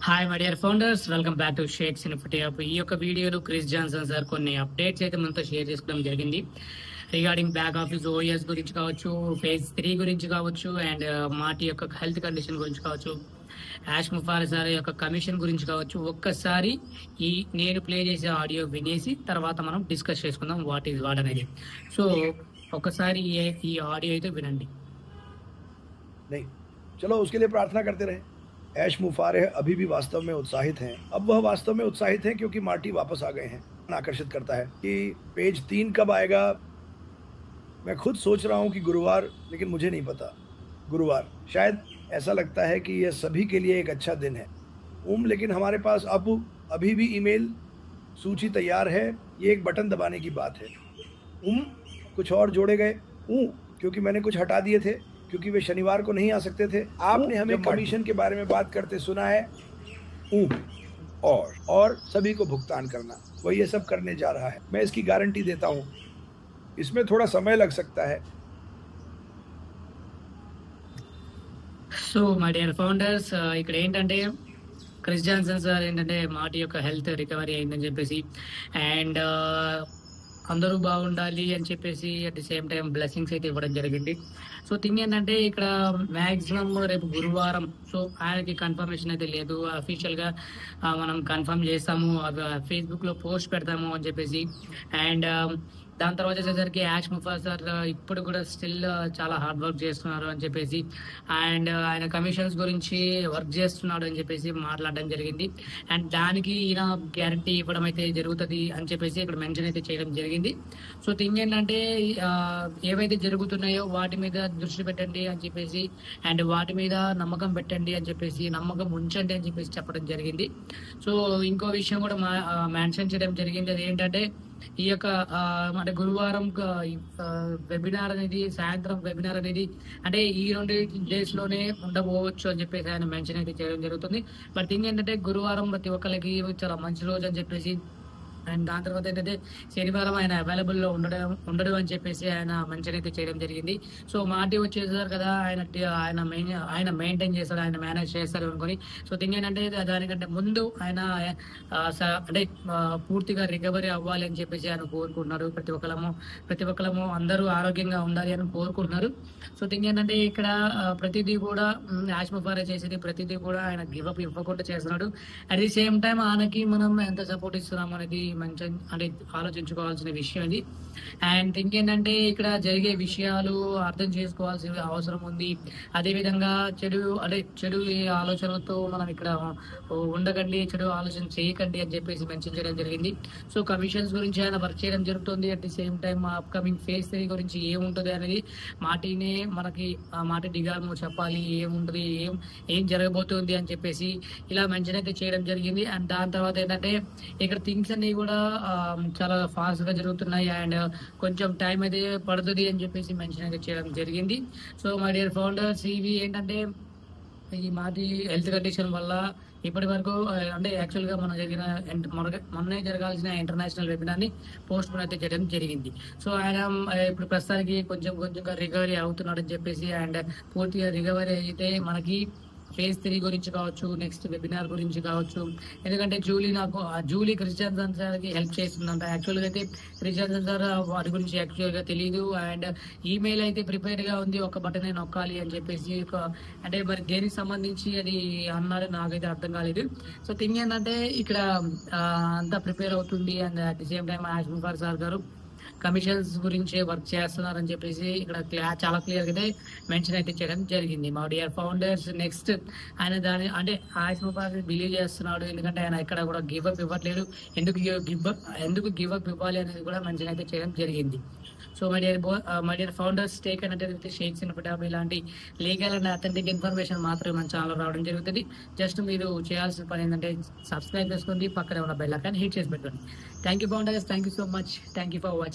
Hi my dear founders, welcome back to షేక్స్ ఇన్ఫోటీ app. ఈ యొక్క వీడియోలో క్రిస్ జాన్సన్ సార్ కొన్ని అప్డేట్స్ అయితే మనతో షేర్ చేసుకోవడం జరిగింది. రిగార్డింగ్ బ్యాక్ ఆఫీస్ ఓఎస్ గురించి కావచ్చు, ఫేజ్ 3 గురించి కావచ్చు, అండ్ మాటి యొక్క హెల్త్ కండిషన్ గురించి కావచ్చు, యాష్ ముఫార్ సార్ యొక్క కమిషన్ గురించి కావచ్చు. ఒక్కసారి ఈ నేను ప్లే చేసే ఆడియో వినేసి తర్వాత మనం డిస్కస్ చేసుకుందాం వాట్ ఈజ్ వాట్ అనేది. సో ఒక్కసారి ఈ ఆడియో అయితే వినండి. नहीं, चलो उसके लिए प्रार्थना करते रहे। ऐश मुफारिह अभी भी वास्तव में उत्साहित हैं। अब वह वास्तव में उत्साहित हैं क्योंकि मार्टी वापस आ गए हैं। आकर्षित करता है कि पेज 3 कब आएगा। मैं खुद सोच रहा हूँ कि गुरुवार, लेकिन मुझे नहीं पता। गुरुवार शायद ऐसा लगता है कि यह सभी के लिए एक अच्छा दिन है। लेकिन हमारे पास अब अभी भी ईमेल सूची तैयार है। ये एक बटन दबाने की बात है। कुछ और जोड़े गए क्योंकि मैंने कुछ हटा दिए थे क्योंकि वे शनिवार को नहीं आ सकते थे। आपने हमें कमीशन के बारे में बात करते सुना है। और सभी को भुगतान करना, वह ये सब करने जा रहा है। मैं इसकी गारंटी देता हूँ। इसमें थोड़ा समय लग सकता है। సో మై డియర్ ఫౌండర్స్, ఇక్కడ ఏంటంటే క్రిస్ జాన్సన్ సార్ ఏంటంటే మాటి యొక్క హెల్త్ రికవరీ అయిందని చెప్పేసి, అండ్ అందరూ బాగుండాలి అని చెప్పేసి at the same time blessings అయితే ఇవ్వడం జరిగింది. సో థింగ్ ఏంటంటే ఇక్కడ మ్యాక్సిమం రేపు గురువారం, సో ఆయనకి కన్ఫర్మేషన్ అయితే లేదు. అఫీషియల్గా మనం కన్ఫర్మ్ చేస్తాము, ఫేస్బుక్లో పోస్ట్ పెడతాము అని చెప్పేసి. అండ్ దాని తర్వాత వచ్చేసరికి యాష్ ముఫార్ సార్ ఇప్పుడు కూడా స్టిల్ చాలా హార్డ్ వర్క్ చేస్తున్నారు అని చెప్పేసి, అండ్ ఆయన కమిషన్స్ గురించి వర్క్ చేస్తున్నాడు అని చెప్పేసి మాట్లాడడం జరిగింది. అండ్ దానికి ఈయన గ్యారంటీ ఇవ్వడం అయితే జరుగుతుంది అని చెప్పేసి ఇక్కడ మెన్షన్ అయితే చేయడం జరిగింది. సో థింగ్ ఏంటంటే ఏవైతే జరుగుతున్నాయో వాటి మీద దృష్టి పెట్టండి అని చెప్పేసి, అండ్ వాటి మీద నమ్మకం పెట్టండి అని చెప్పేసి, నమ్మకం ఉంచండి అని చెప్పేసి చెప్పడం జరిగింది. సో ఇంకో విషయం కూడా మెన్షన్ చేయడం జరిగింది. అది ఏంటంటే ఈ యొక్క అంటే గురువారం వెబినార్ అనేది, సాయంత్రం వెబినార్ అనేది అంటే ఈ 2 డేస్ లోనే ఉండబోవచ్చు అని చెప్పేసి ఆయన మెన్షన్ అయితే చేయడం జరుగుతుంది. బట్ థింగ్ ఏంటంటే గురువారం ప్రతి ఒక్కరికి చాలా మంచి రోజు అని చెప్పేసి, అండ్ దాని తర్వాత ఏంటంటే శనివారం ఆయన అవైలబుల్లో ఉండడం అని చెప్పేసి ఆయన మెన్షన్ అయితే చేయడం జరిగింది. సో మాటి వచ్చేసారు కదా, ఆయన మెయింటైన్ చేస్తాడు, ఆయన మేనేజ్ చేస్తారు అనుకుని. సో థింగ్ ఏంటంటే దానికంటే ముందు ఆయన అంటే పూర్తిగా రికవరీ అవ్వాలి అని చెప్పేసి ఆయన కోరుకుంటున్నారు. ప్రతి ఒక్కరము అందరూ ఆరోగ్యంగా ఉండాలి అని కోరుకుంటున్నారు. సో థింగ్ ఏంటంటే ఇక్కడ ప్రతిదీ కూడా యాష్ ముఫారే చేసేది ప్రతిదీ కూడా ఆయన గివప్ ఇవ్వకుండా చేస్తున్నాడు. అట్ ది సేమ్ టైం ఆయనకి మనం ఎంత సపోర్ట్ ఇస్తున్నాము అనేది మంచి అంటే ఆలోచించుకోవాల్సిన విషయం ఇది. అండ్ థింక్ ఏంటంటే ఇక్కడ జరిగే విషయాలు అర్థం చేసుకోవాల్సిన అవసరం ఉంది. అదేవిధంగా చెడు ఆలోచనలతో మనం ఇక్కడ ఉండకండి, చెడు ఆలోచన చేయకండి అని చెప్పేసి మెన్షన్ చేయడం జరిగింది. సో కమిషన్స్ గురించి ఆయన వర్క్ చేయడం జరుగుతుంది. At the same time upcoming phase 3 గురించి ఏముంటుంది అనేది మాటి డిగాము చెప్పాలి, ఏముంటుంది, ఏం జరగబోతుంది అని చెప్పేసి ఇలా మెన్షన్ అయితే చేయడం జరిగింది. అండ్ దాని తర్వాత ఏంటంటే ఇక్కడ థింగ్స్ అన్ని కూడా చాలా ఫాస్ట్ గా జరుగుతున్నాయి అండ్ కొంచెం టైం అయితే పడుతుంది అని చెప్పేసి మెన్షన్ అయితే చేయడం జరిగింది. సో మై డియర్ ఫౌండర్స్, ఇవి ఏంటంటే ఈ మాటి హెల్త్ కండిషన్ వల్ల ఇప్పటి వరకు అంటే యాక్చువల్గా మొన్నే జరగాల్సిన ఇంటర్నేషనల్ వెబినార్ ని పోస్ట్ పోన్ అయితే చేయడం జరిగింది. సో ఆయన ఇప్పుడు ప్రస్తుతానికి కొంచెంగా రికవరీ అవుతున్నాడు అని చెప్పేసి, అండ్ పూర్తిగా రికవరీ అయితే మనకి ఫేజ్ 3 గురించి కావచ్చు, నెక్స్ట్ వెబినార్ గురించి కావచ్చు. ఎందుకంటే జూలీ క్రిస్ జాన్సన్ సార్ కి హెల్ప్ చేస్తుందంట. యాక్చువల్గా అయితే క్రిస్ జాన్సన్ సార్ వాటి గురించి యాక్చువల్గా తెలియదు. అండ్ ఈమెయిల్ అయితే ప్రిపేర్ గా ఉంది, ఒక బటన్ నొక్కాలి అని చెప్పేసి. అంటే మరి దేనికి సంబంధించి అది అన్నారు, నాకైతే అర్థం కాలేదు. సో థింగ్ ఏంటంటే ఇక్కడ అంతా ప్రిపేర్ అవుతుంది. And at the same time యాష్ ముఫార్ సార్ గారు కమిషన్స్ గురించి వర్క్ చేస్తున్నారని చెప్పేసి ఇక్కడ చాలా క్లియర్ గా మెన్షన్ అయితే చేయడం జరిగింది. మా డియర్ ఫౌండర్స్, నెక్స్ట్ ఆయన అంటే యాష్ ముఫార్ బిలీవ్ చేస్తున్నాడు. ఎందుకంటే ఆయన ఎక్కడ కూడా గివప్ ఇవ్వట్లేదు. ఎందుకు గివప్ ఇవ్వాలి అనేది కూడా మెన్షన్ అయితే చేయడం జరిగింది. So my dear founders, take అంటే షేక్స్ ఇన్ఫోటీ ఇలాంటి లీగల్ అండ్ అథెంటిక్ ఇన్ఫర్మేషన్ మాత్రమే మన ఛానల్ రావడం జరుగుతుంది. జస్ట్ మీరు చేయాల్సిన పని ఏంటంటే సబ్స్క్రైబ్ చేసుకోండి, పక్కనే ఉన్న బెల్ ఐకాన్ హిట్ చేసి పెట్టుకోండి. Thank you founders, thank you so much, thank you for watching.